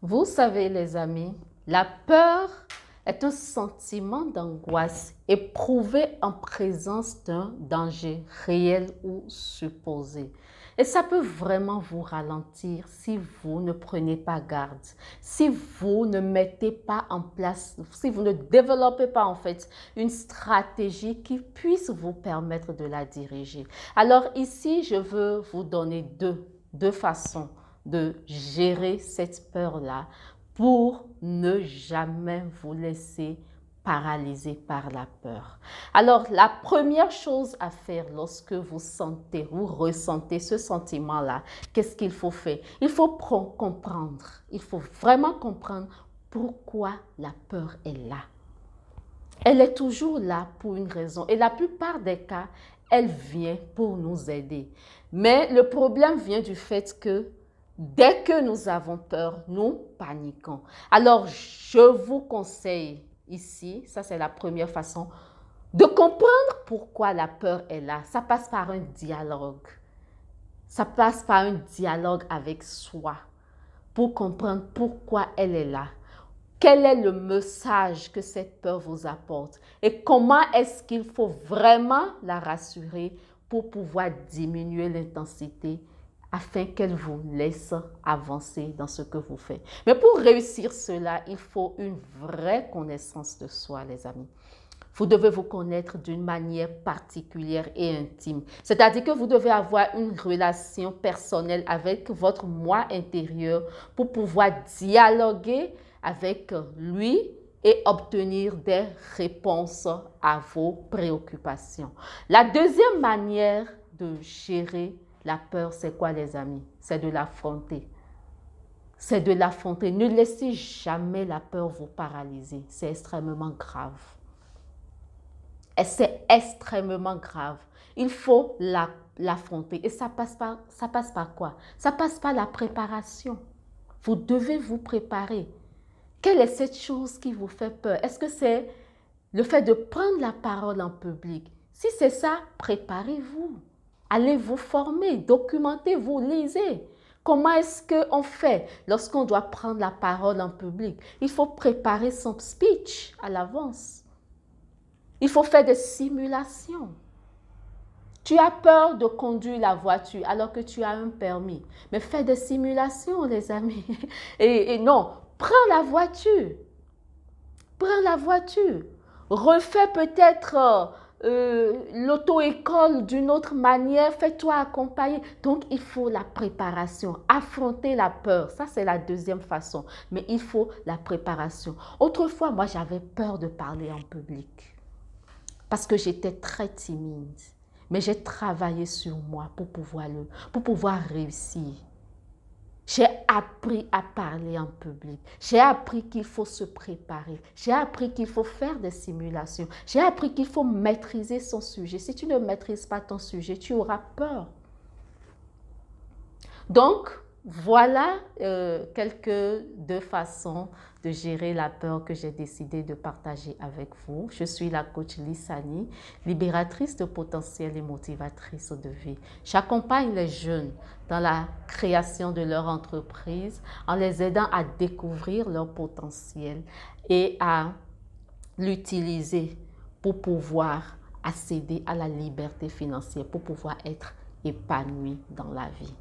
Vous savez, les amis, la peur est un sentiment d'angoisse éprouvé en présence d'un danger réel ou supposé. Et ça peut vraiment vous ralentir si vous ne prenez pas garde, si vous ne mettez pas en place, si vous ne développez pas en fait une stratégie qui puisse vous permettre de la diriger. Alors ici, je veux vous donner deux façons de gérer cette peur-là pour ne jamais vous laisser paralyser par la peur. Alors, la première chose à faire lorsque vous sentez ou ressentez ce sentiment-là, qu'est-ce qu'il faut faire? Il faut comprendre, il faut vraiment comprendre pourquoi la peur est là. Elle est toujours là pour une raison et la plupart des cas, elle vient pour nous aider. Mais le problème vient du fait que dès que nous avons peur, nous paniquons. Alors, je vous conseille ici, ça c'est la première façon, de comprendre pourquoi la peur est là. Ça passe par un dialogue. Ça passe par un dialogue avec soi pour comprendre pourquoi elle est là. Quel est le message que cette peur vous apporte et comment est-ce qu'il faut vraiment la rassurer pour pouvoir diminuer l'intensité afin qu'elle vous laisse avancer dans ce que vous faites. Mais pour réussir cela, il faut une vraie connaissance de soi, les amis. Vous devez vous connaître d'une manière particulière et intime. C'est-à-dire que vous devez avoir une relation personnelle avec votre moi intérieur pour pouvoir dialoguer avec lui et obtenir des réponses à vos préoccupations. La deuxième manière de gérer la peur, c'est quoi, les amis? C'est de l'affronter. C'est de l'affronter. Ne laissez jamais la peur vous paralyser. C'est extrêmement grave. Et c'est extrêmement grave. Il faut l'affronter. Et ça passe par quoi? Ça passe par la préparation. Vous devez vous préparer. Quelle est cette chose qui vous fait peur? Est-ce que c'est le fait de prendre la parole en public? Si c'est ça, préparez-vous. Allez vous former, documentez-vous, lisez. Comment est-ce qu'on fait lorsqu'on doit prendre la parole en public? Il faut préparer son speech à l'avance. Il faut faire des simulations. Tu as peur de conduire la voiture alors que tu as un permis. Mais fais des simulations, les amis. Et non, prends la voiture. Prends la voiture. Refais peut-être l'auto-école d'une autre manière. Fais-toi accompagner. Donc, il faut la préparation. Affronter la peur. Ça, c'est la deuxième façon. Mais il faut la préparation. Autrefois, moi, j'avais peur de parler en public. Parce que j'étais très timide. Mais j'ai travaillé sur moi pour pouvoir réussir. J'ai appris à parler en public. J'ai appris qu'il faut se préparer. J'ai appris qu'il faut faire des simulations. J'ai appris qu'il faut maîtriser son sujet. Si tu ne maîtrises pas ton sujet, tu auras peur. Donc, voilà quelques deux façons de gérer la peur que j'ai décidé de partager avec vous. Je suis la coach Lissani, libératrice de potentiel et motivatrice de vie. J'accompagne les jeunes dans la création de leur entreprise en les aidant à découvrir leur potentiel et à l'utiliser pour pouvoir accéder à la liberté financière, pour pouvoir être épanoui dans la vie.